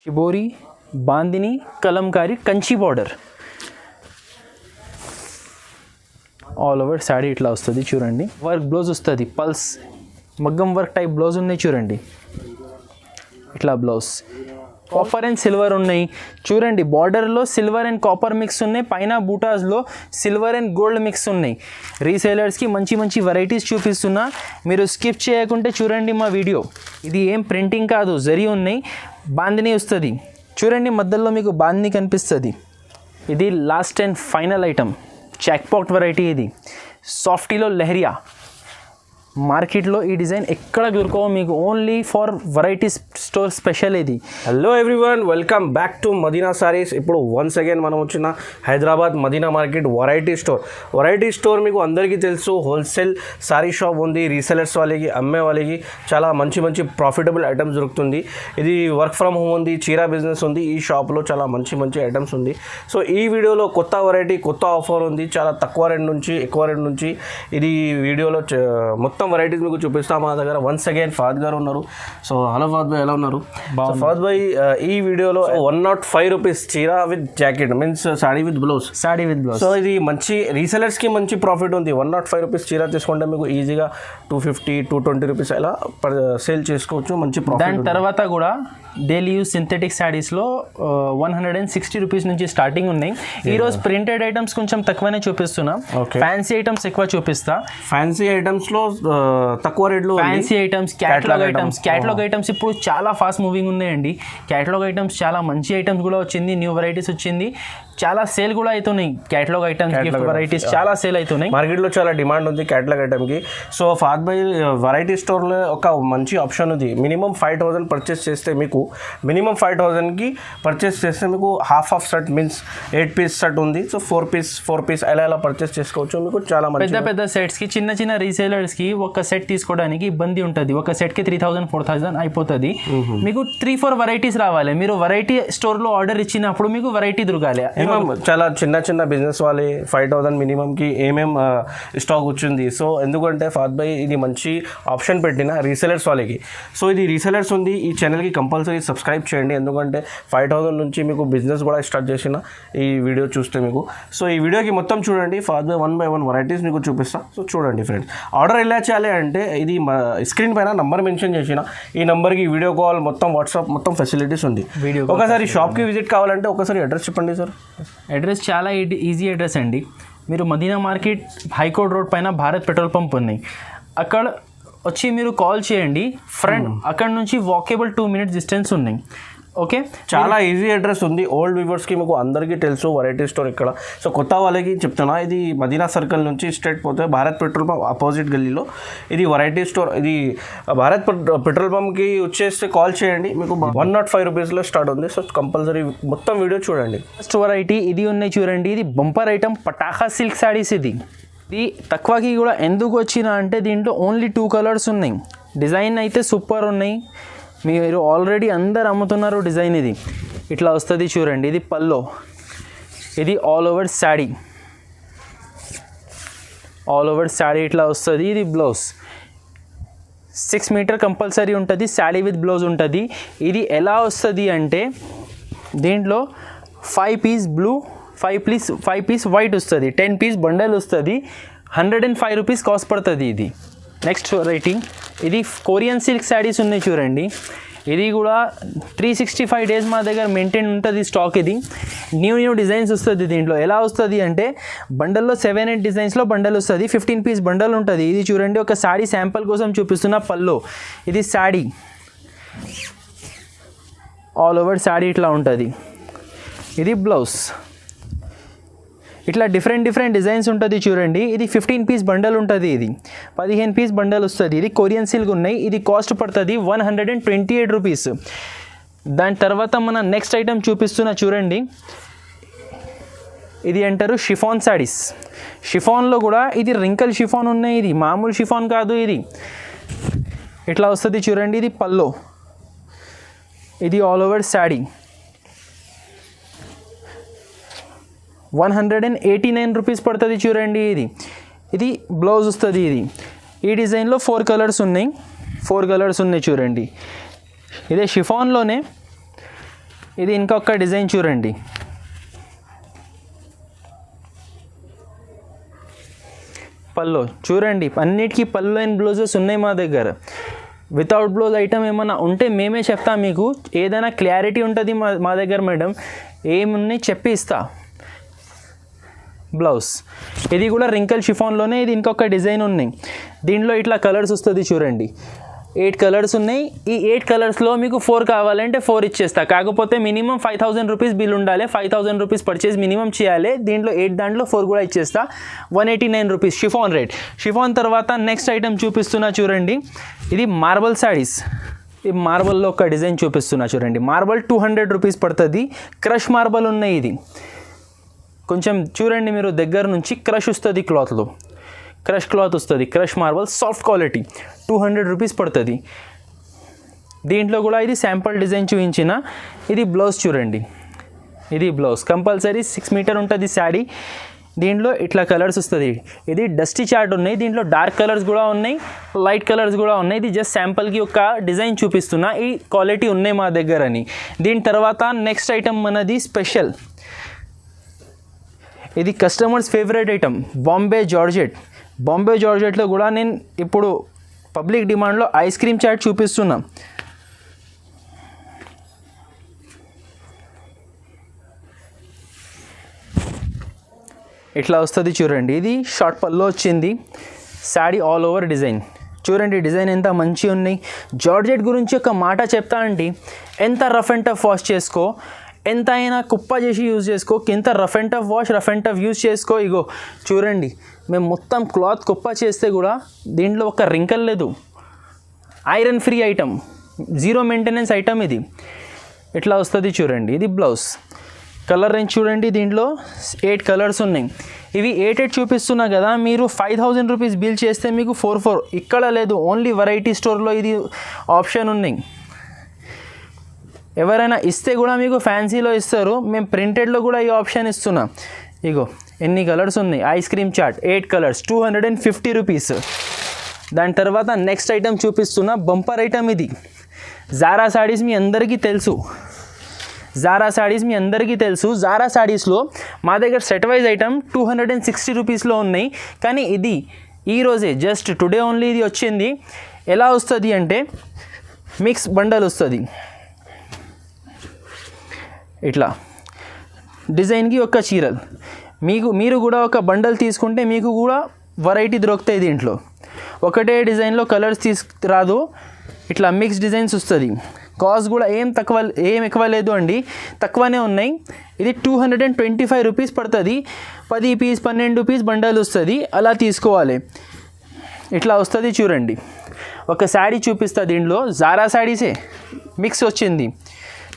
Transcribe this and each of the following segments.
Shibori bandhani Kalamkari Kanchi border all over sari ఇట్లా వస్తుంది చూడండి. వర్క్ బ్లౌజ్ వస్తుంది, పల్స్ మగ్గం వర్క్ టైప్ బ్లౌజ్ ఉన్నాయి చూడండి. ఇట్లా బ్లౌజ్ కాపర్ అండ్ సిల్వర్ ఉన్నాయి చూడండి. బార్డర్లో సిల్వర్ అండ్ కాపర్ మిక్స్ ఉన్నాయి, పైన బూటాస్లో సిల్వర్ అండ్ గోల్డ్ మిక్స్ ఉన్నాయి. రీసేలర్స్కి మంచి మంచి వెరైటీస్ చూపిస్తున్నా, మీరు స్కిప్ చేయకుంటే చూడండి మా వీడియో. ఇది ఏం ప్రింటింగ్ కాదు, జరీ ఉన్నాయి, బాందిని వస్తుంది చూడండి. మధ్యలో మీకు బాందిని కనిపిస్తుంది. ఇది last and final item jackpot variety. ఇది సాఫ్టీలో లెహరియా. మార్కెట్లో ఈ డిజైన్ ఎక్కడ దొరకవు మీకు, only for variety store special ఇది. Hello everyone, welcome back to Madina saris. ఇప్పుడు వన్స్ అగైన్ మనం వచ్చిన Hyderabad Madina market variety store. Variety store మీకు అందరికీ తెలుసు, హోల్సేల్ సారీ షాప్ ఉంది. రీసెలర్స్ వాళ్ళకి, అమ్మే వాళ్ళకి చాలా మంచి మంచి ప్రాఫిటబుల్ ఐటమ్స్ దొరుకుతుంది. ఇది వర్క్ ఫ్రమ్ హోమ్ ఉంది, చీరా బిజినెస్ ఉంది. ఈ షాప్లో చాలా మంచి మంచి ఐటమ్స్ ఉంది. సో ఈ వీడియోలో కొత్త వెరైటీ, కొత్త ఆఫర్ ఉంది. చాలా తక్కువ రేట్ నుంచి ఎక్కువ రేట్ నుంచి ఇది వీడియోలో మొత్తం వెరైటీస్ మీకు చూపిస్తాం. మా దగ్గర వన్స్ అగైన్ ఫాద్ గారు ఉన్నారు. సో హలో ఫాద్ భాయ్, ఎలా ఉన్నారు? ఫాద్ భాయ్, ఈ వీడియోలో 105 రూపీస్ చీరా with jacket means sari with blouse. So ఇది మంచి రీసెలర్స్కి మంచి ప్రాఫిట్ ఉంది. 105 రూపీస్ చీరా తీసుకుంటే మీకు ఈజీగా 250, 220 రూపీస్ అలా సేల్ చేసుకోవచ్చు. మంచి ప్రాఫిట్. దాని తర్వాత కూడా డైలీ యూజ్ సింథెటిక్ శారీస్లో 160 రూపీస్ నుంచి స్టార్టింగ్ ఉన్నాయి. ఈరోజు ప్రింటెడ్ ఐటమ్స్ కొంచెం తక్కువనే చూపిస్తున్నా, ఫ్యాన్సీ ఐటమ్స్ ఎక్కువ చూపిస్తా. ఫ్యాన్సీ ఐటమ్స్లో తక్కువ రేట్లో ఫ్యాన్సీ ఐటమ్స్, క్యాటలాగ్ ఐటమ్స్ ఇప్పుడు చాలా ఫాస్ట్ మూవింగ్ ఉన్నాయండి. క్యాటలాగ్ ఐటమ్స్ చాలా మంచి ఐటమ్స్ కూడా వచ్చింది, న్యూ వెరైటీస్ వచ్చింది, చాలా సేల్ కూడా అవుతున్నాయి. క్యాటలాగ్ ఐటమ్స్, గిఫ్ట్ వెరైటీస్ చాలా సేల్ అవుతున్నాయి. మార్కెట్లో చాలా డిమాండ్ ఉంది క్యాటలాగ్ ఐటమ్కి. సో ఫాద్ భాయ్ వెరైటీ స్టోర్లో ఒక మంచి ఆప్షన్ ఉంది. మినిమం 5,000 పర్చేస్ చేస్తే మీకు, మినిమం 5,000కి పర్చేస్ చేస్తే మీకు half off set means 8 piece set ఉంది. సో 4 పీస్ అలా పర్చేస్ చేసుకోవచ్చు. మీకు చాలా మంచి పెద్ద సెట్స్కి, చిన్న చిన్న రీసేలర్స్కి ఒక సెట్ తీసుకోవడానికి ఇబ్బంది ఉంటుంది. ఒక సెట్కి 3,000, 4,000 అయిపోతుంది. మీకు 3-4 వెరైటీస్ రావాలి. మీరు వెరైటీ స్టోర్లో ఆర్డర్ ఇచ్చినప్పుడు మీకు వెరైటీ దొరకాలి. చాలా చిన్న బిజినెస్ వాళ్ళే 5,000 మినిమంకి ఏమేం స్టాక్ వచ్చింది. సో ఎందుకంటే ఫాద్ భాయ్ ఇది మంచి ఆప్షన్ పెట్టిన రీసెలర్స్ వాళ్ళకి. సో ఇది రీసెలర్స్ ఉంది. ఈ ఛానల్కి కంపల్సరీ సబ్స్క్రైబ్ చేయండి, ఎందుకంటే 5,000 నుంచి మీకు బిజినెస్ కూడా స్టార్ట్ చేసిన ఈ వీడియో చూస్తే మీకు. సో ఈ వీడియోకి మొత్తం చూడండి. ఫాద్ భాయ్ 1 by 1 వెరైటీస్ మీకు చూపిస్తా. సో చూడండి ఫ్రెండ్స్. ఆర్డర్ ఎలా చేయాలి అంటే ఇది స్క్రీన్ పైన నంబర్ మెన్షన్ చేసిన, ఈ నెంబర్కి వీడియో కాల్, మొత్తం వాట్సాప్, మొత్తం ఫెసిలిటీస్ ఉంది. ఒకసారి షాప్కి విజిట్ కావాలంటే ఒకసారి అడ్రస్ చెప్పండి సార్. అడ్రస్ చాలా ఈజీ అడ్రస్ అండి. మీరు మదీనా మార్కెట్ హైకోర్ట్ రోడ్ పైన భారత్ పెట్రోల్ పంప్ ఉన్నాయి, అక్కడ వచ్చి మీరు కాల్ చేయండి. ఫ్రంట్ అక్కడ నుంచి వాకేబుల్ 2 minutes డిస్టెన్స్ ఉన్నాయి. ఓకే, చాలా ఈజీ అడ్రస్ ఉంది. ఓల్డ్ వ్యూవర్స్కి మీకు అందరికీ తెలుసు వెరైటీ స్టోర్ ఇక్కడ. సో కొత్త వాళ్ళకి చెప్తున్నా, ఇది మదీనా సర్కిల్ నుంచి స్ట్రైట్ పోతే భారత్ పెట్రోల్ పంప్ ఆపోజిట్ గల్లీలో ఇది వెరైటీ స్టోర్. ఇది భారత్ పెట్రోల్ పంప్కి వచ్చేస్తే కాల్ చేయండి. మీకు 105 రూపీస్లో స్టార్ట్ ఉంది. సో కంపల్సరీ మొత్తం వీడియో చూడండి. ఫస్ట్ వెరైటీ ఇది ఉన్నాయి చూడండి. ఇది బంపర్ ఐటమ్ పటాఖా సిల్క్ శారీస్. ఇది తక్కువకి కూడా ఎందుకు వచ్చినా అంటే దీంట్లో ఓన్లీ 2 కలర్స్ ఉన్నాయి. డిజైన్ అయితే సూపర్ ఉన్నాయి, మీరు ఆల్రెడీ అందరు అమ్ముతున్నారు డిజైన్. ఇది ఇట్లా వస్తుంది చూడండి. ఇది పల్లో, ఇది ఆల్ ఓవర్ శారీ, ఇట్లా వస్తుంది. ఇది బ్లౌజ్ 6 మీటర్ కంపల్సరీ ఉంటుంది, శారీ విత్ బ్లౌజ్ ఉంటుంది. ఇది ఎలా వస్తుంది అంటే దీంట్లో 5 పీస్ బ్లూ, 5 పీస్ వైట్ వస్తుంది, 10 పీస్ బండల్ వస్తుంది. 105 రూపీస్ కాస్ట్ పడుతుంది ఇది. నెక్స్ట్ వెరైటీ ఇది కొరియన్ సిల్క్ శారీస్ ఉన్నాయి చూడండి. ఇది కూడా 365 days మా దగ్గర మెయింటైన్ ఉంటుంది స్టాక్. ఇది న్యూ డిజైన్స్ వస్తుంది. దీంట్లో ఎలా వస్తుంది అంటే బండల్లో 7-8 డిజైన్స్లో బండల్ వస్తుంది, 15 పీస్ బండల్ ఉంటుంది. ఇది చూడండి, ఒక శారీ శాంపుల్ కోసం చూపిస్తున్న పల్లో. ఇది శారీ ఆల్ ఓవర్ శారీ ఇట్లా ఉంటుంది. ఇది బ్లౌజ్, ఇట్లా డిఫరెంట్ డిజైన్స్ ఉంటుంది చూడండి. ఇది 15 పీస్ బండల్ ఉంటుంది. ఇది 15 పీస్ బండల్ వస్తుంది. ఇది కొరియన్ సిల్క్ ఉన్నాయి. ఇది కాస్ట్ పడుతుంది 128 రూపీస్. దాని తర్వాత మన నెక్స్ట్ ఐటమ్ చూపిస్తున్నా చూడండి. ఇది అంటారు షిఫాన్ శారీస్. షిఫాన్లో కూడా ఇది రింకల్ షిఫాన్ ఉన్నాయి. ఇది మామూలు షిఫాన్ కాదు. ఇది ఇట్లా వస్తుంది చూడండి. ఇది పల్లో, ఇది ఆల్ ఓవర్ శారీ 189 రూపీస్ పడుతుంది చూడండి. ఇది బ్లౌజ్ వస్తుంది. ఈ డిజైన్లో 4 కలర్స్ ఉన్నాయి చూడండి. ఇదే షిఫాన్లోనే ఇది ఇంకొక డిజైన్ చూడండి, పల్లో చూడండి, అన్నిటికీ పల్లో అండ్ బ్లౌజెస్ ఉన్నాయి మా దగ్గర. వితౌట్ బ్లౌజ్ ఐటమ్ ఏమన్నా ఉంటే మేమే చెప్తాం మీకు, ఏదైనా క్లారిటీ ఉంటుంది మా దగ్గర మేడం, ఏమున్నాయి చెప్పి ఇస్తా. బ్లౌజ్ ఇది కూడా రింకల్ షిఫాన్లోనే, ఇది ఇంకొక డిజైన్ ఉన్నాయి. దీంట్లో ఇట్లా కలర్స్ వస్తుంది చూడండి, 8 కలర్స్ ఉన్నాయి. ఈ 8 కలర్స్లో మీకు 4 కావాలంటే 4 ఇచ్చేస్తా. కాకపోతే మినిమం 5000 రూపీస్ బిల్ ఉండాలి, 5000 రూపీస్ పర్చేస్ మినిమం చేయాలి. దీంట్లో 8 దాంట్లో 4 కూడా ఇచ్చేస్తా. 189 రూపీస్ షిఫాన్ రేట్. షిఫాన్ తర్వాత నెక్స్ట్ ఐటమ్ చూపిస్తున్నా చూడండి, ఇది మార్బల్ శారీస్. ఈ మార్బల్లో ఒక డిజైన్ చూపిస్తున్నా చూడండి, మార్బల్ 200 రూపీస్ పడుతుంది. క్రష్ మార్బల్ ఉన్నాయి, ఇది కొంచెం చూడండి మీరు దగ్గర నుంచి, క్రష్ వస్తుంది క్లాత్లో, క్రష్ క్లాత్ వస్తుంది, crush marble soft quality, 200 rupees పడుతుంది. దీంట్లో కూడా ఇది శాంపుల్ డిజైన్ చూపించిన. ఇది బ్లౌజ్ చూడండి, ఇది బ్లౌజ్ కంపల్సరీ 6 మీటర్ ఉంటుంది శారీ. దీంట్లో ఇట్లా కలర్స్ వస్తుంది. ఇది డస్టీ చార్ట్ ఉన్నాయి, దీంట్లో డార్క్ కలర్స్ కూడా ఉన్నాయి, లైట్ కలర్స్ కూడా ఉన్నాయి. ఇది జస్ట్ శాంపుల్కి ఒక డిజైన్ చూపిస్తున్నా, ఈ క్వాలిటీ ఉన్నాయి మా దగ్గర అని. దీని తర్వాత నెక్స్ట్ ఐటమ్ మనది స్పెషల్, ఇది customers favourite item, Bombay georgette. Bombay జార్జెట్లో కూడా నేను ఇప్పుడు పబ్లిక్ డిమాండ్లో ఐస్ క్రీమ్ చాట్ చూపిస్తున్నా. ఇట్లా వస్తుంది చూడండి, ఇది షార్ట్ పల్లో వచ్చింది, శారీ ఆల్ ఓవర్ డిజైన్. చూడండి డిజైన్ ఎంత మంచిగా ఉన్నాయి. జార్జెట్ గురించి ఒక మాట చెప్తా అండి, ఎంత రఫ్ అండ్ టఫ్ వాష్ చేసుకో, ఎంత అయినా కుప్ప చేసి యూజ్ చేసుకో, ఎంత rough and tough wash, rough and tough use చేసుకో. ఇగో చూడండి, మేము మొత్తం క్లాత్ కుప్ప చేస్తే కూడా దీంట్లో ఒక రింకల్ లేదు. Iron free item, 0 maintenance item. ఇది ఇట్లా వస్తుంది చూడండి. ఇది బ్లౌజ్ కలర్ రేంజ్ చూడండి, దీంట్లో 8 కలర్స్ ఉన్నాయి. ఇవి 8 చూపిస్తున్నా కదా, మీరు 5000 రూపీస్ బిల్ చేస్తే మీకు 4 ఇక్కడ లేదు, ఓన్లీ వెరైటీ స్టోర్లో ఇది ఆప్షన్ ఉన్నాయి. ఎవరైనా ఇస్తే కూడా మీకు ఫ్యాన్సీలో ఇస్తారు, మేము ప్రింటెడ్లో కూడా ఈ ఆప్షన్ ఇస్తున్నాం. ఇగో ఎన్ని కలర్స్ ఉన్నాయి, ice cream chat 8 colours, 250 rupees. దాని తర్వాత నెక్స్ట్ ఐటమ్ చూపిస్తున్నా, బంపర్ ఐటమ్. ఇది జారా సారీస్ మీ అందరికీ తెలుసు, జారా సారీస్ మీ అందరికీ తెలుసు. జారా సారీస్లో మా దగ్గర సెట్ వైజ్ ఐటమ్ 260 రూపీస్లో ఉన్నాయి. కానీ ఇది ఈరోజే జస్ట్ టుడే ఓన్లీ ఇది వచ్చింది. ఎలా వస్తుంది అంటే మిక్స్ బండల్ వస్తుంది, ఇట్లా డిజైన్కి ఒక చీరలు. మీరు కూడా ఒక బండల్ తీసుకుంటే మీకు కూడా వెరైటీ దొరుకుతాయి. దీంట్లో ఒకటే డిజైన్లో కలర్స్ రాదు, ఇట్లా మిక్స్ డిజైన్స్ వస్తుంది. కాస్ట్ కూడా ఏం ఎక్కువ లేదు అండి, తక్కువనే ఉన్నాయి. ఇది 225 రూపీస్ పడుతుంది. 10 పీస్ 12 పీస్ బండల్ వస్తుంది, అలా తీసుకోవాలి. ఇట్లా వస్తుంది చూడండి. ఒక శారీ చూపిస్తా, దీంట్లో జారా శారీసే మిక్స్ వచ్చింది,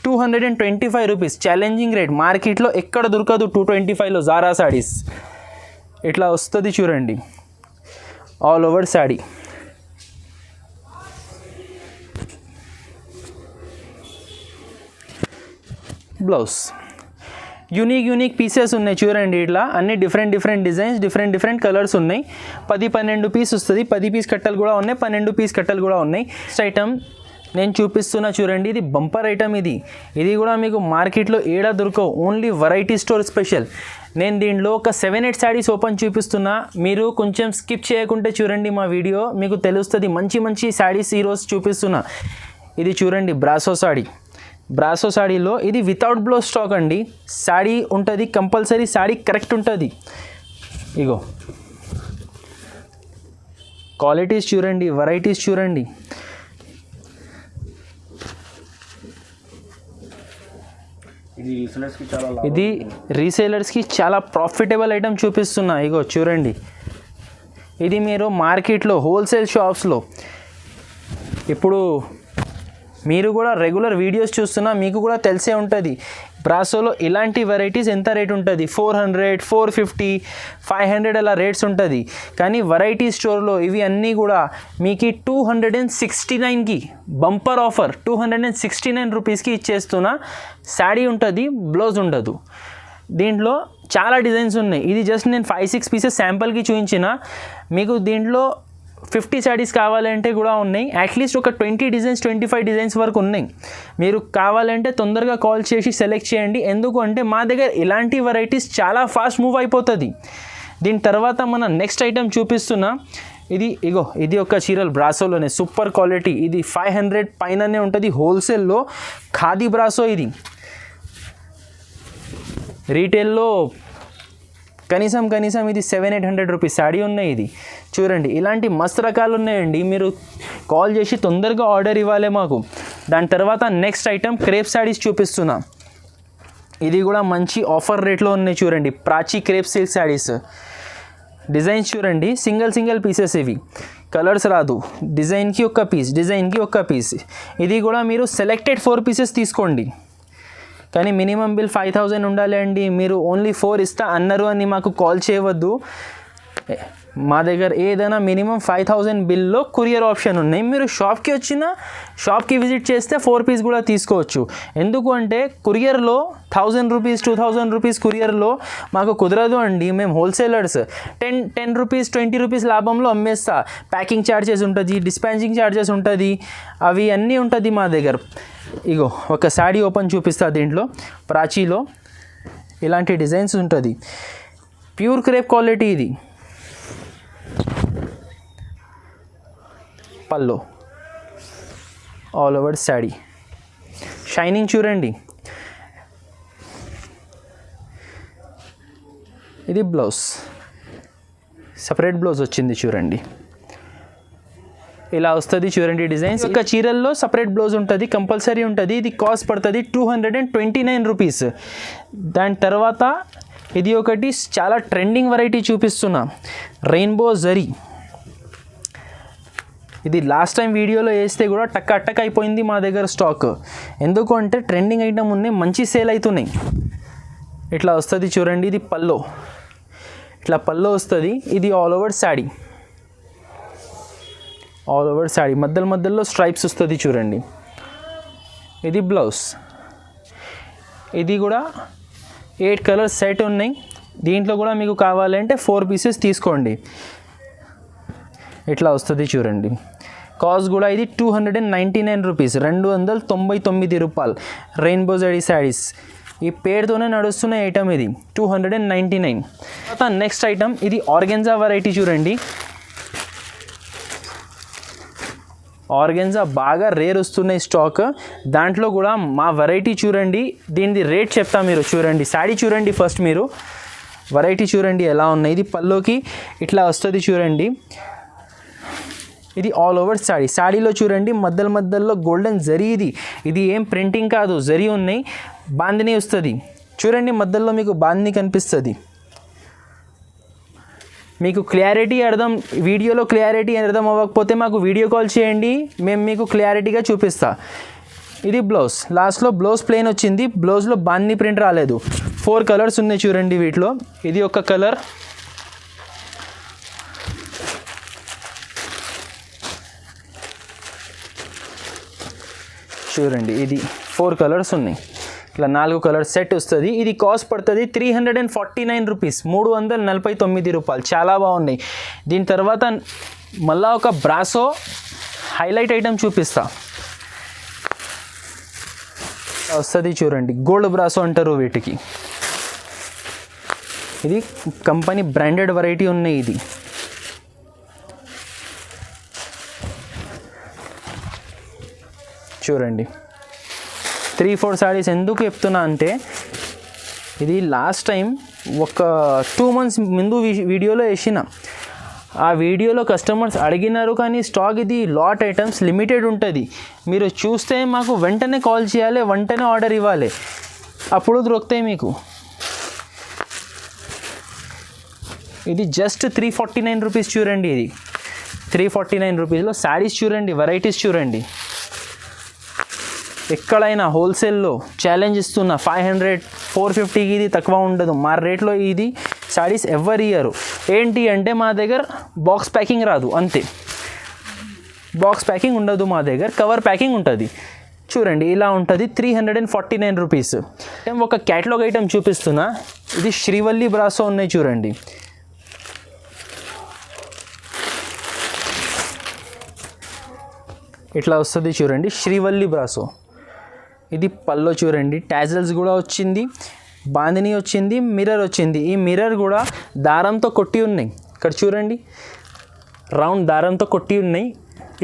225 రూపీస్. ఛాలెంజింగ్ రేట్, మార్కెట్లో ఎక్కడ దొరకదు 225లో జారా శారీస్. ఇట్లా వస్తుంది చూడండి, all over sari. Blouse unique pieces ఉన్నాయి చూడండి, ఇట్లా అన్ని డిఫరెంట్ డిజైన్స్, డిఫరెంట్ కలర్స్ ఉన్నాయి. 10-12 పీస్ వస్తుంది, 10 పీస్ కట్టలు కూడా ఉన్నాయి, 12 పీస్ కట్టలు కూడా ఉన్నాయి. నెక్స్ట్ ఐటమ్ నేను చూపిస్తున్నా చూడండి, ఇది బంపర్ ఐటమ్. ఇది కూడా మీకు మార్కెట్లో ఏడా దొరకవు, ఓన్లీ వెరైటీ స్టోర్ స్పెషల్. నేను దీంట్లో ఒక 7-8 శారీస్ ఓపెన్ చూపిస్తున్నా, మీరు కొంచెం స్కిప్ చేయకుంటే చూడండి మా వీడియో, మీకు తెలుస్తుంది. మంచి శారీస్ ఈరోజు చూపిస్తున్నా. ఇది చూడండి బ్రాసో శారీ. బ్రాసో శారీలో ఇది వితౌట్ బ్లౌజ్ స్టాక్ అండి. శారీ ఉంటుంది కంపల్సరీ, శారీ కరెక్ట్ ఉంటుంది. ఇగో క్వాలిటీస్ చూడండి, వెరైటీస్ చూడండి. ఇది రీసేలర్స్కి చాలా ప్రాఫిటబుల్ ఐటమ్ చూపిస్తున్నా. ఇగో చూడండి, ఇది మీరు మార్కెట్లో హోల్సేల్ షాప్స్లో, ఇప్పుడు మీరు కూడా రెగ్యులర్ వీడియోస్ చూస్తున్నా మీకు కూడా తెలిసే ఉంటుంది. బ్రాసోలో ఇలాంటి వెరైటీస్ ఎంత రేట్ ఉంటుంది, 400, 450, 500 అలా రేట్స్ ఉంటుంది. కానీ వెరైటీ స్టోర్లో ఇవి అన్నీ కూడా మీకు 269కి బంపర్ ఆఫర్, 269 రూపీస్కి ఇచ్చేస్తున్నా. శారీ ఉంటుంది, బ్లౌజ్ ఉండదు. దీంట్లో చాలా డిజైన్స్ ఉన్నాయి. ఇది జస్ట్ నేను 5-6 పీసెస్ శాంపుల్కి చూపించిన. మీకు దీంట్లో 50 శారీస్ కావాలంటే కూడా ఉన్నాయి. అట్లీస్ట్ ఒక 20 డిజైన్స్ 25 డిజైన్స్ వరకు ఉన్నాయి. మీరు కావాలంటే తొందరగా కాల్ చేసి సెలెక్ట్ చేయండి. ఎందుకు అంటే మా దగ్గర ఇలాంటి వెరైటీస్ చాలా ఫాస్ట్ మూవ్ అయిపోతుంది. దీని తర్వాత మన నెక్స్ట్ ఐటెం చూపిస్తున్నా. ఇది ఒక చీరల్ బ్రాసోలోనే సూపర్ క్వాలిటీ. ఇది 500 పైననే ఉంటుంది హోల్సేల్లో. ఖాదీ బ్రాసో. ఇది రీటైల్లో కనీసం ఇది 700-800 రూపీస్ శారీ ఉన్నాయి. ఇది చూడండి, ఇలాంటి మస్తు రకాలు ఉన్నాయండి. మీరు కాల్ చేసి తొందరగా ఆర్డర్ ఇవ్వాలి మాకు. దాని తర్వాత నెక్స్ట్ ఐటెం క్రేప్ శారీస్ చూపిస్తున్నా. ఇది కూడా మంచి ఆఫర్ రేట్లో ఉన్నాయి. చూడండి, Prachi crepe silk saris. Designs చూడండి, సింగిల్ పీసెస్. ఇవి కలర్స్ రాదు. డిజైన్కి ఒక పీస్. ఇది కూడా మీరు సెలెక్టెడ్ 4 పీసెస్ తీసుకోండి. కానీ మినిమం బిల్ 5000 ఉండాలి అండి. మీరు ఓన్లీ 4 ఇస్తా అన్నారు అని మాకు కాల్ చేయవద్దు. మా దగ్గర ఏదైనా మినిమం 5000 బిల్లో కొరియర్ ఆప్షన్ ఉన్నాయి. మీరు షాప్కి విజిట్ చేస్తే 4 పీస్ కూడా తీసుకోవచ్చు. ఎందుకు అంటే కొరియర్లో 1000 రూపీస్ 2000 రూపీస్ కొరియర్లో మాకు కుదరదు అండి. మేము హోల్సేలర్స్. 10 రూపీస్ 20 రూపీస్ లాభంలో అమ్మేస్తా. ప్యాకింగ్ ఛార్జెస్ ఉంటుంది, డిస్పాచింగ్ ఛార్జెస్ ఉంటుంది, అవి అన్నీ ఉంటుంది మా దగ్గర. ఇగో ఒక శారీ ఓపెన్ చూపిస్తా. దీంట్లో ప్రాచీలో ఇలాంటి డిజైన్స్ ఉంటుంది. Pure crepe quality. ఇది పల్లో ఆల్ ఓవర్ శారీ. షైనింగ్ చూడండి. ఇది బ్లౌజ్, సపరేట్ బ్లౌజ్ వచ్చింది చూడండి. ఇలా వస్తుంది చూడండి డిజైన్స్. ఒక చీరల్లో సపరేట్ బ్లౌజ్ ఉంటుంది, కంపల్సరీ ఉంటుంది. ఇది కాస్ట్ పడుతుంది 229 రూపీస్. దాని తర్వాత ఇది ఒకటి చాలా ట్రెండింగ్ వెరైటీ చూపిస్తున్నా, రెయిన్బో జరీ. ఇది లాస్ట్ టైం వీడియోలో వేస్తే కూడా టక్ అయిపోయింది మా దగ్గర స్టాక్. ఎందుకు అంటే ట్రెండింగ్ ఐటమ్ ఉన్నాయి, మంచి సేల్ అవుతున్నాయి. ఇట్లా వస్తుంది చూడండి. ఇది పల్లో, ఇట్లా పల్లో వస్తుంది. ఇది ఆల్ ఓవర్ శారీ. మధ్యలో స్ట్రైప్స్ వస్తుంది చూడండి. ఇది బ్లౌజ్. ఇది కూడా 8 కలర్స్ సెట్ ఉన్నాయి. దీంట్లో కూడా మీకు కావాలంటే 4 పీసెస్ తీసుకోండి. ఇట్లా వస్తుంది చూడండి. కాస్ట్ కూడా ఇది 299 రూపీస్, 299 రూపాయలు. రెయిన్బో జరీ శారీస్ ఈ పేరుతోనే నడుస్తున్న ఐటమ్. ఇది 299. తర్వాత నెక్స్ట్ ఐటమ్ ఇది ఆర్గెన్జా వెరైటీ చూడండి. ఆర్గెన్జా బాగా రేర్ వస్తున్నాయి స్టాక్. దాంట్లో కూడా మా వెరైటీ చూడండి. దీనిది రేట్ చెప్తా, మీరు చూడండి. శారీ చూడండి ఫస్ట్, మీరు వెరైటీ చూడండి ఎలా ఉన్నాయి. ఇది పల్లోకి ఇట్లా వస్తుంది చూడండి. ఇది ఆల్ ఓవర్ శారీ. శారీలో చూడండి మధ్యలో గోల్డెన్ జరీ. ఇది ఏం ప్రింటింగ్ కాదు, జరీ ఉన్నాయి. బాందిని వస్తుంది చూడండి. మధ్యలో మీకు బాందిని కనిపిస్తుంది. మీకు వీడియోలో క్లారిటీ అర్థం అవ్వకపోతే మాకు వీడియో కాల్ చేయండి, మేము మీకు క్లారిటీగా చూపిస్తా. ఇది బ్లౌజ్. లాస్ట్లో బ్లౌజ్ ప్లెయిన్ వచ్చింది. బ్లౌజ్లో బాందిని ప్రింట్ రాలేదు. 4 కలర్స్ ఉన్నాయి చూడండి వీటిలో. ఇది ఒక కలర్, చూడండి. ఇది 4 కలర్స్ ఉన్నాయి. ఇట్లా 4 కలర్ సెట్ వస్తుంది. ఇది కాస్ట్ పడుతుంది 349 రూపీస్, 349 రూపాయలు. చాలా బాగున్నాయి. దీని తర్వాత మళ్ళా ఒక బ్రాసో హైలైట్ ఐటమ్ చూపిస్తా. వస్తుంది చూడండి. గోల్డ్ బ్రాసో అంటారు వీటికి. ఇది కంపెనీ బ్రాండెడ్ వెరైటీ ఉన్నాయి. ఇది చూడండి. 3-4 శారీస్ ఎందుకు చెప్తున్నా అంటే ఇది లాస్ట్ టైం ఒక 2 months ముందు వీడియోలో వేసిన. ఆ వీడియోలో కస్టమర్స్ అడిగినారు, కానీ స్టాక్ ఇది లాట్ ఐటమ్స్ లిమిటెడ్ ఉంటుంది. మీరు చూస్తే మాకు వెంటనే కాల్ చేయాలి, వెంటనే ఆర్డర్ ఇవ్వాలి, అప్పుడు దొరుకుతాయి మీకు. ఇది జస్ట్ 349 రూపీస్ చూడండి. ఇది 349 రూపీస్లో శారీస్ చూడండి, వెరైటీస్ చూడండి. ఎక్కడైనా హోల్సేల్లో ఛాలెంజ్ ఇస్తున్నా 500-450కి ఇది తక్కువ ఉండదు. మా రేట్లో ఇది శారీస్ ఎవరి ఇయర్. ఏంటి అంటే మా దగ్గర బాక్స్ ప్యాకింగ్ రాదు, అంతే. బాక్స్ ప్యాకింగ్ ఉండదు మా దగ్గర, కవర్ ప్యాకింగ్ ఉంటుంది. చూడండి ఇలా ఉంటుంది. 349 రూపీస్. ఒక క్యాటలాగ్ ఐటమ్ చూపిస్తున్నా. ఇది శ్రీవల్లి బ్రాసో ఉన్నాయి చూడండి. ఇట్లా వస్తుంది చూడండి, శ్రీవల్లి బ్రాసో. ఇది పల్లో చూడండి, టాజల్స్ కూడా వచ్చింది, బాందిని వచ్చింది, మిర్రర్ వచ్చింది. ఈ మిర్రర్ కూడా దారంతో కొట్టి ఉన్నాయి. ఇక్కడ చూడండి, రౌండ్ దారంతో కొట్టి ఉన్నాయి.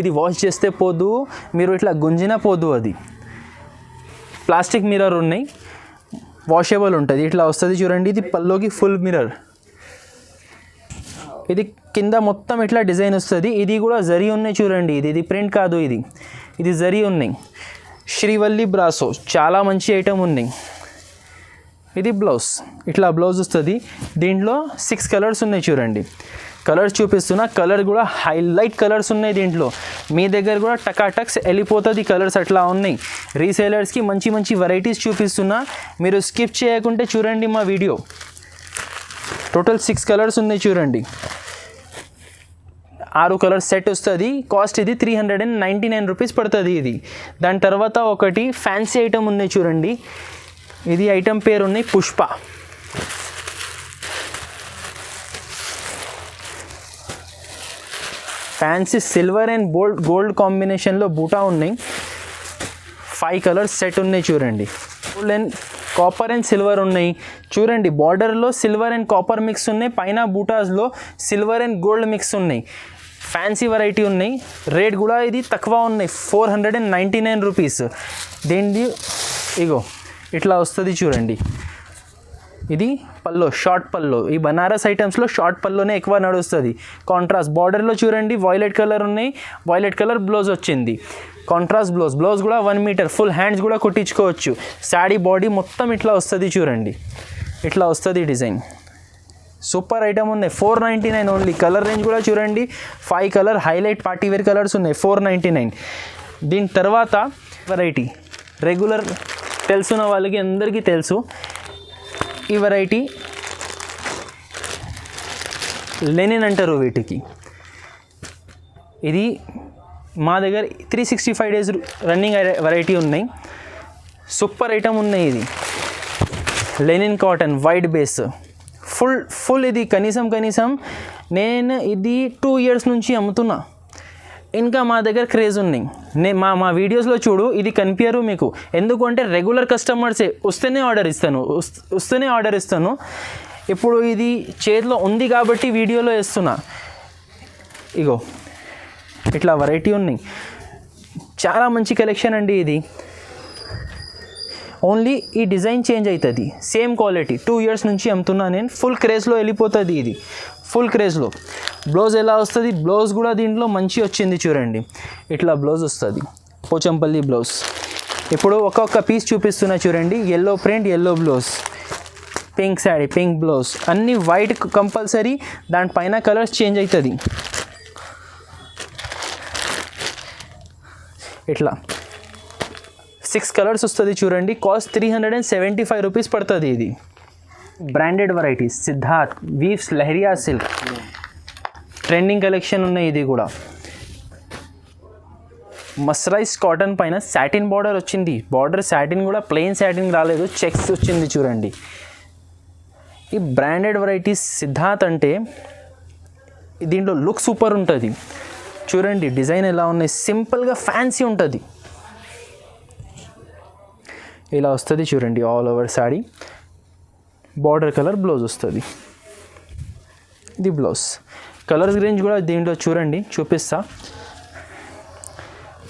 ఇది వాష్ చేస్తే పోదు, మీరు ఇట్లా గుంజినా పోదు. అది ప్లాస్టిక్ మిర్రర్ ఉన్నాయి, వాషబుల్ ఉంటుంది. ఇట్లా వస్తుంది చూడండి. ఇది పల్లోకి ఫుల్ మిర్రర్. ఇది కింద మొత్తం ఇట్లా డిజైన్ వస్తుంది. ఇది కూడా జరీ ఉన్నాయి చూడండి. ఇది ప్రింట్ కాదు, ఇది జరీ ఉన్నాయి. శ్రీవల్లి బ్రాసో చాలా మంచి ఐటమ్ ఉన్నాయి. ఇది బ్లౌజ్, ఇట్లా బ్లౌజ్ వస్తుంది. దీంట్లో 6 కలర్స్ ఉన్నాయి చూడండి. కలర్స్ చూపిస్తున్నా, కలర్ కూడా హైలైట్ కలర్స్ ఉన్నాయి దీంట్లో. మీ దగ్గర కూడా టకాటక్స్ వెళ్ళిపోతుంది కలర్స్, అట్లా ఉన్నాయి. రీసేలర్స్కి మంచి మంచి వెరైటీస్ చూపిస్తున్నా, మీరు స్కిప్ చేయకుంటే చూడండి మా వీడియో. టోటల్ 6 కలర్స్ ఉన్నాయి చూడండి. 6 కలర్ సెట్ వస్తుంది. కాస్ట్ ఇది 399 రూపీస్ పడుతుంది ఇది. దాని తర్వాత ఒకటి ఫ్యాన్సీ ఐటమ్ ఉన్నాయి చూడండి. ఇది ఐటమ్ పేరు ఉన్నాయి Pushpa. Fancy silver and gold కాంబినేషన్లో బూటా ఉన్నాయి. 5 కలర్స్ సెట్ ఉన్నాయి చూడండి. Gold and copper and silver ఉన్నాయి చూడండి. బార్డర్లో సిల్వర్ అండ్ కాపర్ మిక్స్ ఉన్నాయి, పైన బూటాస్లో సిల్వర్ అండ్ గోల్డ్ మిక్స్ ఉన్నాయి. ఫ్యాన్సీ వెరైటీ ఉన్నాయి. రేట్ కూడా ఇది తక్కువ ఉన్నాయి, 499 రూపీస్. దీనిది ఇగో ఇట్లా వస్తుంది చూడండి. ఇది పల్లో, షార్ట్ పల్లో. ఈ బనారస్ ఐటమ్స్లో షార్ట్ పల్లోనే ఎక్కువ నడుస్తుంది. కాంట్రాస్ట్ బార్డర్లో చూడండి, వైలెట్ కలర్ ఉన్నాయి, వైలెట్ కలర్ బ్లౌజ్ వచ్చింది. కాంట్రాస్ట్ బ్లౌజ్ కూడా 1 మీటర్, ఫుల్ హ్యాండ్స్ కూడా కుట్టించుకోవచ్చు. శాడీ బాడీ మొత్తం ఇట్లా వస్తుంది చూడండి. ఇట్లా వస్తుంది డిజైన్. సూపర్ ఐటమ్ ఉన్నాయి, 499 ఓన్లీ. కలర్ రేంజ్ కూడా చూడండి, 5 colour highlight party wear colours ఉన్నాయి, 499. దీని తర్వాత వెరైటీ రెగ్యులర్ తెలుసున్న వాళ్ళకి అందరికీ తెలుసు. ఈ వెరైటీ లెనిన్ అంటారు వీటికి. ఇది మా దగ్గర 365 డేస్ రన్నింగ్ వెరైటీ ఉన్నాయి. సూపర్ ఐటమ్ ఉన్నాయి. ఇది linen cotton white base full. ఇది కనీసం నేను ఇది 2 ఇయర్స్ నుంచి అమ్ముతున్నా. ఇంకా మా దగ్గర క్రేజ్ ఉన్నాయి. మా వీడియోస్లో చూడు, ఇది కనిపించరు మీకు. ఎందుకంటే రెగ్యులర్ కస్టమర్సే వస్తేనే ఆర్డర్ ఇస్తాను. ఇప్పుడు ఇది చేతిలో ఉంది కాబట్టి వీడియోలో వేస్తున్నా. ఇగో ఇట్లా వెరైటీ ఉన్నాయి. చాలా మంచి కలెక్షన్ అండి ఇది. ఓన్లీ ఈ డిజైన్ చేంజ్ అవుతుంది, సేమ్ క్వాలిటీ. 2 ఇయర్స్ నుంచి అమ్ముతున్నా నేను. ఫుల్ క్రేజ్లో వెళ్ళిపోతుంది ఇది, ఫుల్ క్రేజ్లో. బ్లౌజ్ ఎలా వస్తుంది, బ్లౌజ్ కూడా దీంట్లో మంచి వచ్చింది చూడండి. ఇట్లా బ్లౌజ్ వస్తుంది, పోచంపల్లి బ్లౌజ్. ఇప్పుడు ఒక్కొక్క పీస్ చూపిస్తున్నా చూడండి. Yellow print, yellow blouse, pink sari, pink blouse, అన్నీ వైట్ కంపల్సరీ. దానిపైన కలర్స్ చేంజ్ అవుతుంది. ఇట్లా 6 కలర్స్ వస్తుంది చూడండి. కాస్ట్ 375 రూపీస్ పడుతుంది ఇది. Branded varieties Siddharth weaves Lahariya silk trending collection ఉన్నాయి. ఇది కూడా మస్రైజ్ కాటన్ పైన సాటిన్ బార్డర్ వచ్చింది. బార్డర్ సాటిన్ కూడా ప్లెయిన్ సాటిన్ రాలేదు, చెక్స్ వచ్చింది చూడండి. ఈ బ్రాండెడ్ వెరైటీస్ సిద్ధార్థ్ అంటే దీంట్లో లుక్ సూపర్ ఉంటుంది చూడండి. డిజైన్ ఎలా ఉన్నాయి, సింపుల్గా ఫ్యాన్సీ ఉంటుంది. ఇలా వస్తుంది చూడండి. All over sari, border colour blouse వస్తుంది. ఇది బ్లౌజ్. కలర్స్ రేంజ్ కూడా దీంట్లో చూడండి, చూపిస్తా.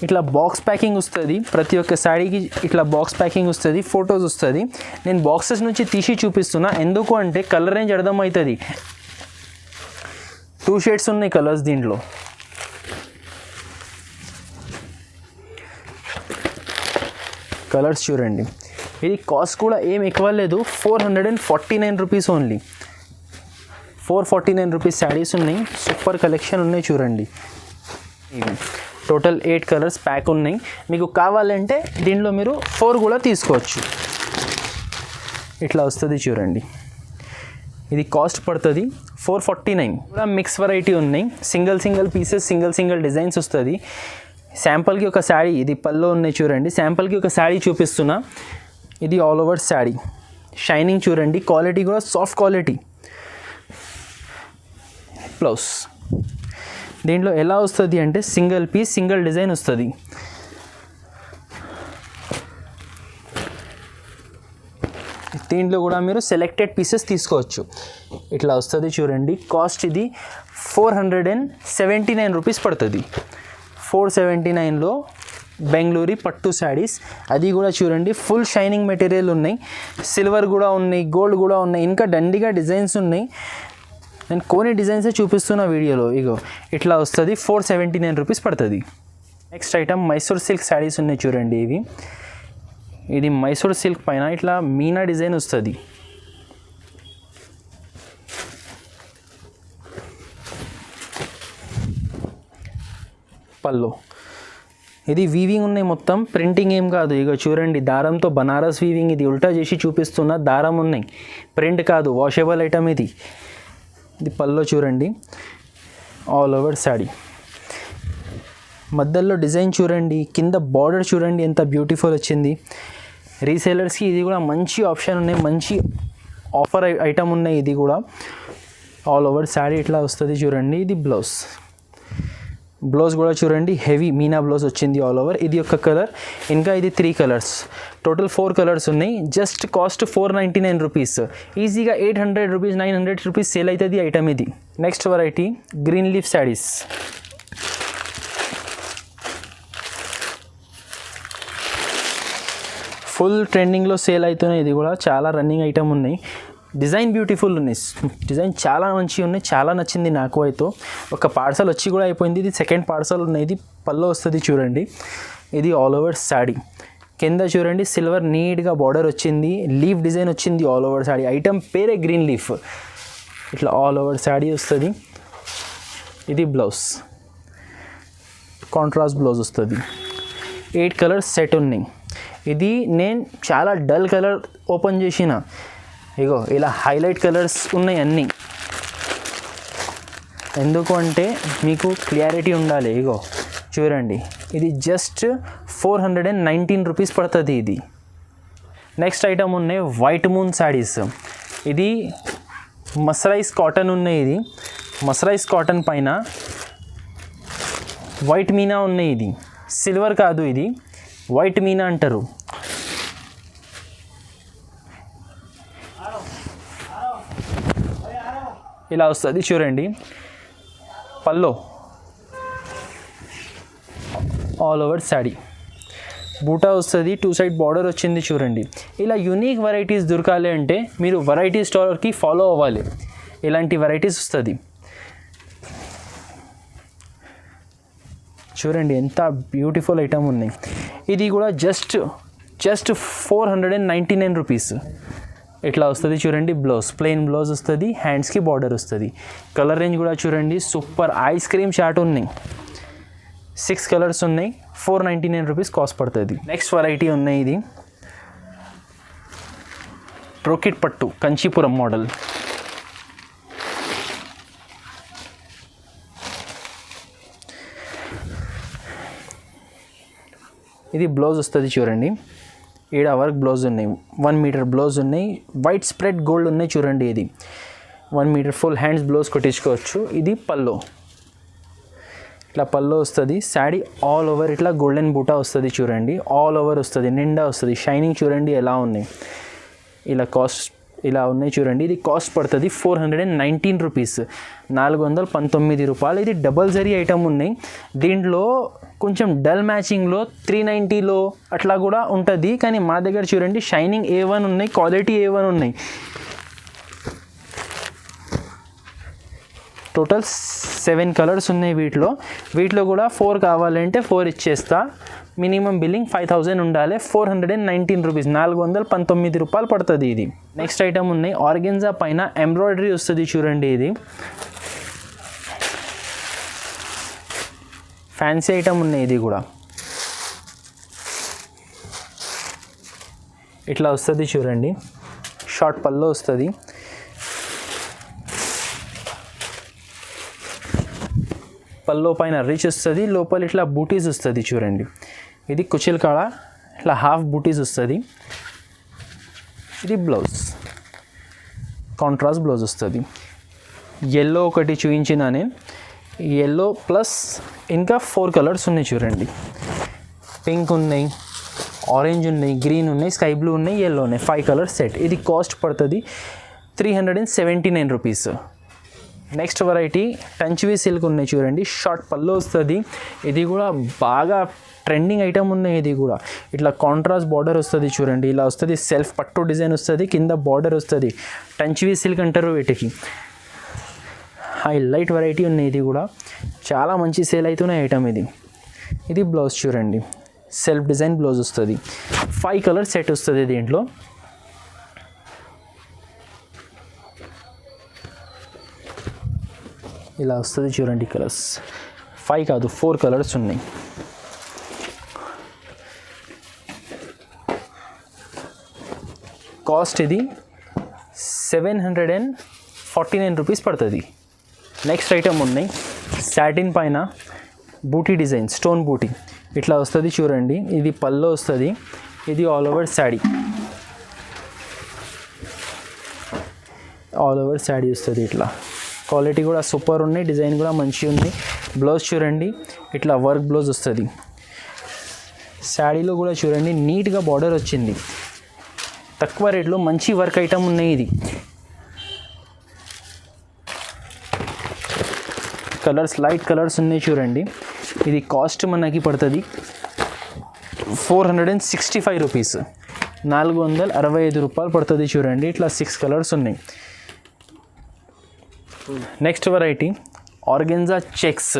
ఇట్లా బాక్స్ ప్యాకింగ్ వస్తుంది. ప్రతి ఒక్క శాడీకి ఇట్లా బాక్స్ ప్యాకింగ్ వస్తుంది, ఫొటోస్ వస్తుంది. నేను బాక్సెస్ నుంచి తీసి చూపిస్తున్నా, ఎందుకు అంటే కలర్ రేంజ్ అర్థమవుతుంది. 2 షేడ్స్ ఉన్నాయి కలర్స్ దీంట్లో. కలర్స్ చూడండి. ఇది కాస్ట్ కూడా ఏం ఎక్కువ లేదు, 449 రూపీస్ ఓన్లీ. 449 రూపీస్ శారీస్ ఉన్నాయి. సూపర్ కలెక్షన్ ఉన్నాయి చూడండి. టోటల్ 8 కలర్స్ ప్యాక్ ఉన్నాయి. మీకు కావాలంటే దీంట్లో మీరు 4 కూడా తీసుకోవచ్చు. ఇట్లా వస్తుంది చూడండి. ఇది కాస్ట్ పడుతుంది 449. కూడా మిక్స్ వెరైటీ ఉన్నాయి. సింగిల్ పీసెస్, సింగిల్ డిజైన్స్ వస్తుంది. శాంపుల్కి ఒక శాడీ, ఇది పల్లో ఉన్నాయి చూడండి. శాంపుల్కి ఒక శాడీ చూపిస్తున్నా. ఇది ఆల్ ఓవర్ శాడీ, షైనింగ్ చూడండి. క్వాలిటీ కూడా సాఫ్ట్ క్వాలిటీ. బ్లౌజ్ దీంట్లో ఎలా వస్తుంది అంటే సింగిల్ పీస్ సింగిల్ డిజైన్ వస్తుంది. దీంట్లో కూడా మీరు సెలెక్టెడ్ పీసెస్ తీసుకోవచ్చు. ఇట్లా వస్తుంది చూడండి. కాస్ట్ ఇది 479 రూపీస్ పడుతుంది. 479లో బెంగళూరు పట్టు శారీస్. అది కూడా చూడండి ఫుల్ షైనింగ్ మెటీరియల్ ఉన్నాయి, సిల్వర్ కూడా ఉన్నాయి, గోల్డ్ కూడా ఉన్నాయి, ఇంకా దండిగా డిజైన్స్ ఉన్నాయి. నేను కొన్ని డిజైన్సే చూపిస్తున్న వీడియోలో. ఇగో ఇట్లా వస్తుంది. 479 రూపీస్ పడుతుంది. Next item Mysore silk saris ఉన్నాయి చూడండి. ఇది మైసూర్ సిల్క్ పైన ఇట్లా మీనా డిజైన్ వస్తుంది. పల్లో ఇది వీవింగ్ ఉన్నాయి, మొత్తం ప్రింటింగ్ ఏం కాదు. ఇక చూడండి దారంతో బనారస్ వీవింగ్. ఇది ఉల్టా చేసి చూపిస్తున్న దారం ఉన్నాయి, ప్రింట్ కాదు, వాషబుల్ ఐటమ్ ఇది. ఇది పల్లో చూడండి, ఆల్ ఓవర్ శారీ. మధ్యలో డిజైన్ చూడండి, కింద బార్డర్ చూడండి ఎంత బ్యూటిఫుల్ వచ్చింది. రీసేలర్స్కి ఇది కూడా మంచి ఆప్షన్ ఉన్నాయి, మంచి ఆఫర్ ఐటమ్ ఉన్నాయి. ఇది కూడా ఆల్ ఓవర్ శారీ ఇట్లా వస్తుంది చూడండి. ఇది బ్లౌజ్ కూడా చూడండి హెవీ మీనా బ్లౌజ్ వచ్చింది ఆల్ ఓవర్. ఇది ఒక కలర్, ఇంకా ఇది 3 కలర్స్, టోటల్ 4 కలర్స్ ఉన్నాయి. Just cost 499 rupees. ఈజీగా 800 రూపీస్ 900 రూపీస్ సేల్ అవుతుంది ఐటమ్ ఇది. Next variety green leaf saris. Full ట్రెండింగ్లో సేల్ అవుతున్నాయి. ఇది కూడా చాలా రన్నింగ్ ఐటమ్ ఉన్నాయి. డిజైన్ బ్యూటిఫుల్ ఉన్నాయి, డిజైన్ చాలా మంచిగా ఉన్నాయి, చాలా నచ్చింది నాకు అయితే. ఒక పార్సల్ వచ్చి కూడా అయిపోయింది. ఇది సెకండ్ పార్సల్ ఉన్నాయి. ఇది పల్లో వస్తుంది చూడండి. ఇది ఆల్ ఓవర్ శారీ. కింద చూడండి సిల్వర్ నీట్గా బార్డర్ వచ్చింది, లీఫ్ డిజైన్ వచ్చింది ఆల్ ఓవర్ శారీ. ఐటమ్ పేరే గ్రీన్ లీఫ్. ఇట్లా ఆల్ ఓవర్ శారీ వస్తుంది. ఇది బ్లౌజ్, కాంట్రాస్ట్ బ్లౌజ్ వస్తుంది. 8 కలర్స్ సెట్ ఉన్నాయి. ఇది నేను చాలా డల్ కలర్ ఓపెన్ చేసిన. ఇగో ఇలా హైలైట్ కలర్స్ ఉన్నాయి అన్నీ. ఎందుకు అంటే మీకు క్లియారిటీ ఉండాలి. ఇగో చూడండి, ఇది జస్ట్ 419 రూపీస్ పడుతుంది ఇది. నెక్స్ట్ ఐటమ్ ఉన్నాయి వైట్ మూన్ శారీస్. ఇది మసరైజ్ కాటన్ ఉన్నాయి. ఇది మసరైజ్ కాటన్ పైన వైట్ మీనా ఉన్నాయి. ఇది సిల్వర్ కాదు, ఇది వైట్ మీనా అంటారు. ఇలా వస్తుంది చూడండి. పల్లో ఆల్ ఓవర్ శారీ, బూటా వస్తుంది, 2 సైడ్ బార్డర్ వచ్చింది చూడండి. ఇలా యూనిక్ వెరైటీస్ దొరకాలి అంటే మీరు వెరైటీ స్టోర్కి ఫాలో అవ్వాలి. ఇలాంటి వెరైటీస్ వస్తుంది చూడండి, ఎంత బ్యూటిఫుల్ ఐటమ్ ఉన్నాయి. ఇది కూడా జస్ట్ 499 రూపీస్. ఇట్లా వస్తుంది చూడండి. బ్లౌజ్ ప్లెయిన్ బ్లౌజ్ వస్తుంది, హ్యాండ్స్కి బార్డర్ వస్తుంది. కలర్ రేంజ్ కూడా చూడండి సూపర్. ఐస్ క్రీమ్ చాట్ ఉన్నాయి, 6 కలర్స్ ఉన్నాయి. 499 రూపీస్ కాస్ట్ పడుతుంది. నెక్స్ట్ వెరైటీ ఉన్నాయి. ఇది బ్రోకెట్ పట్టు కంచీపురం మోడల్. ఇది బ్లౌజ్ వస్తుంది చూడండి. ఈడ వర్క్ బ్లౌజ్ ఉన్నాయి, 1 మీటర్ బ్లౌజ్ ఉన్నాయి, వైట్ స్ప్రెడ్ గోల్డ్ ఉన్నాయి చూడండి. ఇది 1 మీటర్ ఫుల్ హ్యాండ్స్ బ్లౌజ్ కొట్టించుకోవచ్చు. ఇది పల్లో, ఇట్లా పల్లో వస్తుంది. శారీ ఆల్ ఓవర్ ఇట్లా గోల్డెన్ బూటా వస్తుంది చూడండి. ఆల్ ఓవర్ వస్తుంది, నిండా వస్తుంది. షైనింగ్ చూడండి ఎలా ఉన్నాయి. ఇలా కాస్ట్ ఇలా ఉన్నాయి చూడండి. ఇది కాస్ట్ పడుతుంది 419 రూపీస్, 419 రూపాయలు. ఇది డబల్ జరీ ఐటమ్ ఉన్నాయి. దీంట్లో కొంచెం డల్ మ్యాచింగ్లో 390లో అట్లా కూడా ఉంటుంది. కానీ మా దగ్గర చూడండి షైనింగ్ A1 ఉన్నాయి, క్వాలిటీ A1 ఉన్నాయి. టోటల్ 7 కలర్స్ ఉన్నాయి వీటిలో కూడా 4 కావాలంటే 4 ఇచ్చేస్తా. మినిమం బిల్లింగ్ 5000 ఉండాలి. 419 రూపీస్, 419 రూపాయలు పడుతుంది ఇది. నెక్స్ట్ ఐటమ్ ఉన్నాయి ఆర్గెన్జా పైన ఎంబ్రాయిడరీ వస్తుంది చూడండి. ఇది ఫ్యాన్సీ ఐటమ్ ఉన్నాయి. ఇది కూడా ఇట్లా వస్తుంది చూడండి. షార్ట్ పల్లో వస్తుంది. పల్లో పైన రిచ్ వస్తుంది, లోపల ఇట్లా బూటీస్ వస్తుంది చూడండి. ఇది కుచిల్ కాడ ఇట్లా హాఫ్ బూటీస్ వస్తుంది. ఇది బ్లౌజ్, కాంట్రాస్ట్ బ్లౌజ్ వస్తుంది. ఎల్లో ఒకటి చూపించిన నేను. ఎల్లో ప్లస్ ఇంకా 4 కలర్స్ ఉన్నాయి చూడండి. పింక్ ఉన్నాయి, ఆరెంజ్ ఉన్నాయి, గ్రీన్ ఉన్నాయి, స్కై బ్లూ ఉన్నాయి, ఎల్లో ఉన్నాయి. 5 కలర్స్ సెట్. ఇది కాస్ట్ పడుతుంది 379 రూపీస్. నెక్స్ట్ వెరైటీ టంచ్వీ సిల్క్ ఉన్నాయి చూడండి. షార్ట్ పళ్ళు వస్తుంది. ఇది కూడా బాగా ట్రెండింగ్ ఐటమ్ ఉన్నాయి. ఇది కూడా ఇట్లా కాంట్రాస్ట్ బార్డర్ వస్తుంది చూడండి. ఇలా వస్తుంది, సెల్ఫ్ పట్టు డిజైన్ వస్తుంది, కింద బార్డర్ వస్తుంది. టంచ్వీ సిల్క్ అంటారు వీటికి. హైలైట్ వెరైటీ ఉన్నాయి. ఇది కూడా చాలా మంచి సేల్ అవుతున్న ఐటమ్ ఇది. ఇది బ్లౌజ్ చూడండి, సెల్ఫ్ డిజైన్ బ్లౌజ్ వస్తుంది. 5 కలర్ సెట్ వస్తుంది దీంట్లో. ఇలా వస్తుంది చూడండి కలర్స్. 5 కాదు 4 కలర్స్ ఉన్నాయి. కాస్ట్ ఇది 749 రూపీస్ పడుతుంది. నెక్స్ట్ ఐటమ్ ఉన్నాయి. సాటిన్ పైన బూటీ డిజైన్, స్టోన్ బూటీ ఇట్లా వస్తుంది చూడండి. ఇది పల్లో వస్తుంది. ఇది all over sari, all over sari వస్తుంది. ఇట్లా క్వాలిటీ కూడా సూపర్ ఉన్నాయి, డిజైన్ కూడా మంచిగా ఉంది. బ్లౌజ్ చూడండి, ఇట్లా వర్క్ బ్లౌజ్ వస్తుంది. శాడీలో కూడా చూడండి నీట్గా బార్డర్ వచ్చింది. తక్కువ రేట్లో మంచి వర్క్ ఐటమ్ ఉన్నాయి. ఇది కలర్స్ లైట్ కలర్స్ ఉన్నాయి చూడండి. ఇది కాస్ట్ మనకి పడుతుంది 465 రూపీస్, 465 రూపాయలు పడుతుంది చూడండి. ఇట్లా 6 కలర్స్ ఉన్నాయి. Next variety organza checks.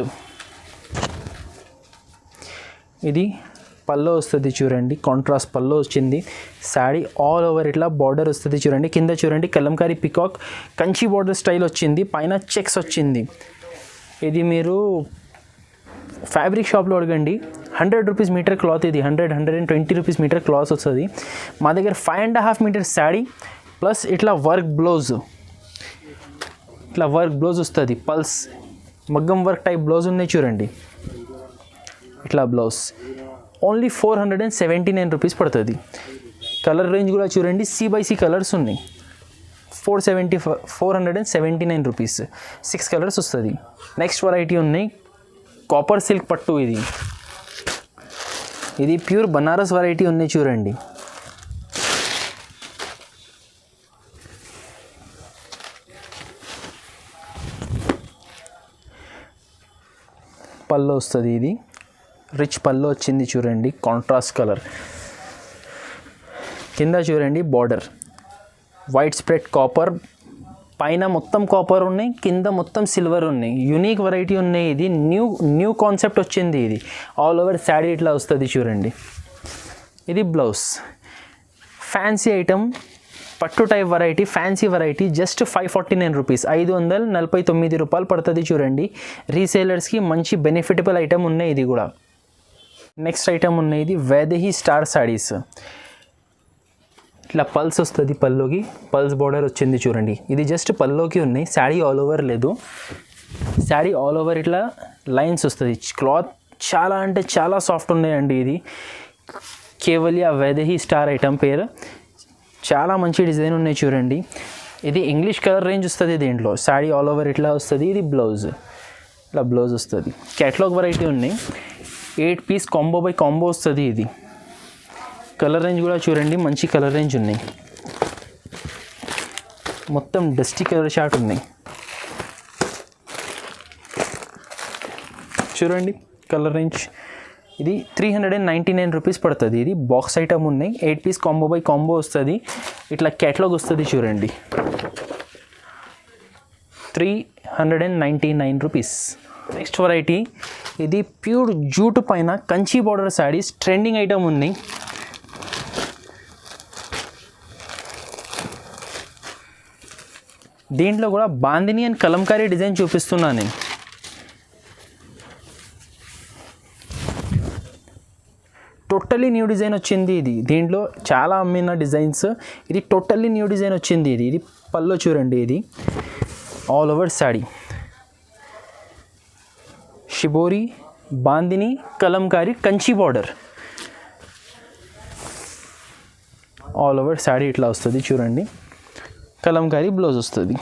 ఇది పల్లో వస్తుంది చూడండి, కాంట్రాస్ట్ పల్లో వచ్చింది. శాడీ ఆల్ ఓవర్ ఇట్లా బార్డర్ వస్తుంది చూడండి. కింద చూడండి Kalamkari peacock Kanchi border style వచ్చింది, పైన చెక్స్ వచ్చింది. ఇది మీరు ఫ్యాబ్రిక్ షాప్లో అడగండి, 100 రూపీస్ మీటర్ క్లాత్. ఇది 120 రూపీస్ మీటర్ క్లాత్ వస్తుంది. మా దగ్గర 5.5 మీటర్ శాడీ ప్లస్ ఇట్లా వర్క్ బ్లౌజ్, ఇట్లా వర్క్ బ్లౌజ్ వస్తుంది. పల్స్ మగ్గం వర్క్ టైప్ బ్లౌజ్ ఉన్నాయి చూడండి. ఇట్లా బ్లౌజ్ ఓన్లీ 479 రూపీస్ పడుతుంది. కలర్ రేంజ్ కూడా చూడండి, C/C కలర్స్ ఉన్నాయి. 479 రూపీస్, 6 కలర్స్ వస్తుంది. నెక్స్ట్ వెరైటీ ఉన్నాయి కాపర్ సిల్క్ పట్టు. ఇది ప్యూర్ బనారస్ వెరైటీ ఉన్నాయి చూడండి. పళ్ళు వస్తుంది. ఇది రిచ్ పళ్ళు వచ్చింది చూడండి, కాంట్రాస్ట్ కలర్. కింద చూడండి బార్డర్ వైట్ స్ప్రెడ్ కాపర్, పైన మొత్తం కాపర్ ఉన్నాయి, కింద మొత్తం సిల్వర్ ఉన్నాయి. యూనిక్ వెరైటీ ఉన్నాయి. ఇది న్యూ కాన్సెప్ట్ వచ్చింది. ఇది ఆల్ ఓవర్ శాడీ ఇట్లా వస్తుంది చూడండి. ఇది బ్లౌజ్. ఫ్యాన్సీ ఐటమ్, పట్టు type variety, fancy variety. Just 549 rupees, 549 రూపాయలు పడుతుంది చూడండి. రీసేలర్స్కి మంచి బెనిఫిటబుల్ ఐటమ్ ఉన్నాయి. ఇది కూడా నెక్స్ట్ ఐటమ్ ఉన్నాయి. ఇది వైదేహి స్టార్ శారీస్. ఇట్లా పల్స్ వస్తుంది, పల్లోకి పల్స్ బార్డర్ వచ్చింది చూడండి. ఇది జస్ట్ పల్లోకి ఉన్నాయి, శాడీ ఆల్ ఓవర్ లేదు. శాడీ ఆల్ ఓవర్ ఇట్లా లైన్స్ వస్తుంది. క్లాత్ చాలా అంటే చాలా సాఫ్ట్ ఉన్నాయండి. ఇది కేవలియా వైదేహి స్టార్ ఐటమ్ పేరు. చాలా మంచి డిజైన్ ఉన్నాయి చూడండి. ఇది ఇంగ్లీష్ కలర్ రేంజ్ వస్తుంది దీంట్లో. శాడీ ఆల్ ఓవర్ ఇట్లా వస్తుంది. ఇది బ్లౌజ్, ఇట్లా బ్లౌజ్ వస్తుంది. క్యాటలాగ్ వెరైటీ ఉన్నాయి. 8 పీస్ కాంబో బై కాంబో వస్తుంది. ఇది కలర్ రేంజ్ కూడా చూడండి, మంచి కలర్ రేంజ్ ఉన్నాయి. మొత్తం డస్టీ కలర్ షార్ట్ ఉన్నాయి చూడండి. కలర్ రేంజ్ ఇది 399 రూపీస్ పడుతుంది. ఇది బాక్స్ ఐటమ్ ఉన్నాయి. 8 పీస్ కాంబో బై కాంబో వస్తుంది. ఇట్లా క్యాటలాగ్ వస్తుంది చూడండి. 399 రూపీస్. నెక్స్ట్ వెరైటీ ఇది ప్యూర్ జూట్ పైన Kanchi border saris. Trending item ఉన్నాయి. దీంట్లో కూడా బాందిని అండ్ కలంకారీ డిజైన్ చూపిస్తున్నాను నేను. టోటల్లీ న్యూ డిజైన్ వచ్చింది. ఇది దీంట్లో చాలా అమ్మిన డిజైన్స్. ఇది టోటల్లీ న్యూ డిజైన్ వచ్చింది. ఇది పల్లో చూడండి. ఇది all over sari shibori, bandhani, Kalamkari, Kanchi border all over sari ఇట్లా వస్తుంది చూడండి. కలంకారీ బ్లౌజ్ వస్తుంది.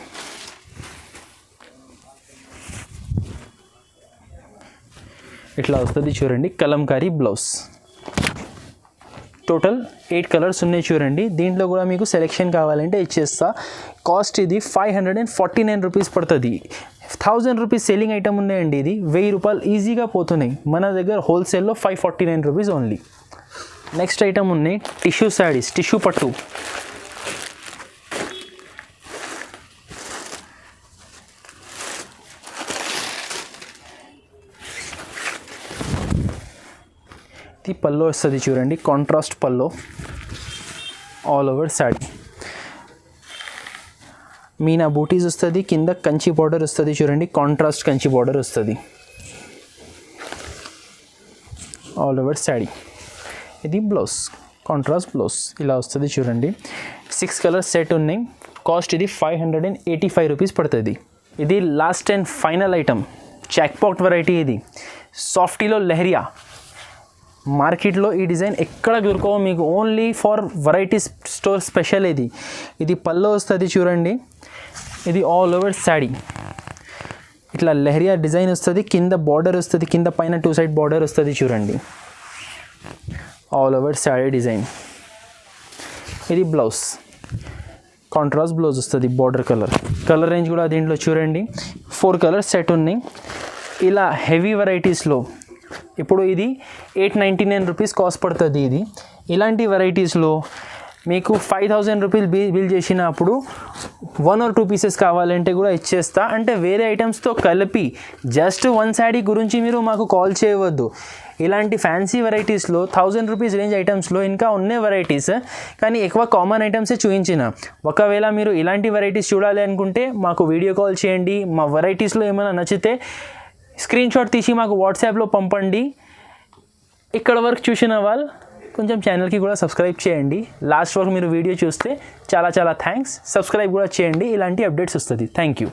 ఇట్లా వస్తుంది చూడండి, కలంకారీ బ్లౌజ్. టోటల్ 8 కలర్స్ ఉన్నాయి చూడండి. దీంట్లో కూడా మీకు సెలెక్షన్ కావాలంటే ఇచ్చేస్తా. కాస్ట్ ఇది 549 రూపీస్ పడుతుంది. 1000 రూపీస్ సెల్లింగ్ ఐటమ్ ఉన్నాయండి. ఇది 1000 రూపాయలు ఈజీగా పోతున్నాయి. మన దగ్గర హోల్సేల్లో 549 రూపీస్ ఓన్లీ. నెక్స్ట్ ఐటమ్ ఉన్నాయి టిష్యూ శారీస్, టిష్యూ పట్టు. ఇది పల్లో వస్తుంది చూడండి, కాంట్రాస్ట్ పల్లో, ఆల్ ఓవర్ శారీ. మీనా బూటీస్ వస్తుంది, కింద కంచి బార్డర్ వస్తుంది చూడండి, కాంట్రాస్ట్ కంచి బార్డర్ వస్తుంది ఆల్ ఓవర్ శారీ. ఇది బ్లౌజ్, కాంట్రాస్ట్ బ్లౌజ్ ఇలా వస్తుంది చూడండి. 6 కలర్స్ సెట్ ఉన్నాయి. కాస్ట్ ఇది 585 రూపీస్ పడుతుంది. ఇది last and final item, jackpot variety. ఇది సాఫ్టీలో లెహరియా. మార్కెట్లో ఈ డిజైన్ ఎక్కడ దొరకవు మీకు, only for variety store special ఇది. ఇది పల్లో వస్తుంది చూడండి, ఇది ఆల్ ఓవర్ శారీ. ఇట్లా లెహరియా డిజైన్ వస్తుంది, కింద బార్డర్ వస్తుంది, కింద పైన 2 సైడ్ బార్డర్ వస్తుంది చూడండి, ఆల్ ఓవర్ శారీ డిజైన్. ఇది బ్లౌజ్, కాంట్రాస్ట్ బ్లౌజ్ వస్తుంది, బార్డర్ కలర్ రేంజ్ కూడా దీంట్లో చూడండి 4 కలర్స్ సెట్ ఉన్నాయి. ఇలా హెవీ వెరైటీస్లో ఇప్పుడు ఇది 899 రూపీస్ కాస్ట్ పడుతుంది. ఇది ఇలాంటి వెరైటీస్లో మీకు 5000 రూపీస్ బిల్ చేసినప్పుడు 1 or 2 పీసెస్ కావాలంటే కూడా ఇచ్చేస్తా. అంటే వేరే ఐటమ్స్తో కలిపి జస్ట్ 1 శారీ గురించి మీరు మాకు కాల్ చేయవద్దు. ఇలాంటి ఫ్యాన్సీ వెరైటీస్లో 1000 రూపీస్ రేంజ్ ఐటమ్స్లో ఇంకా ఉన్నాయి వెరైటీస్, కానీ ఎక్కువ కామన్ ఐటమ్సే చూపించిన. ఒకవేళ మీరు ఇలాంటి వెరైటీస్ చూడాలి అనుకుంటే మాకు వీడియో కాల్ చేయండి. మా వెరైటీస్లో ఏమైనా నచ్చితే స్క్రీన్ షాట్ తీసి మాకు వాట్సాప్లో పంపండి. ఇక్కడ వరకు చూసిన వాళ్ళు కొంచెం ఛానల్కి కూడా సబ్స్క్రైబ్ చేయండి. లాస్ట్ వరకు మీరు వీడియో చూస్తే చాలా థ్యాంక్స్. సబ్స్క్రైబ్ కూడా చేయండి, ఇలాంటి అప్డేట్స్ వస్తుంది. Thank you.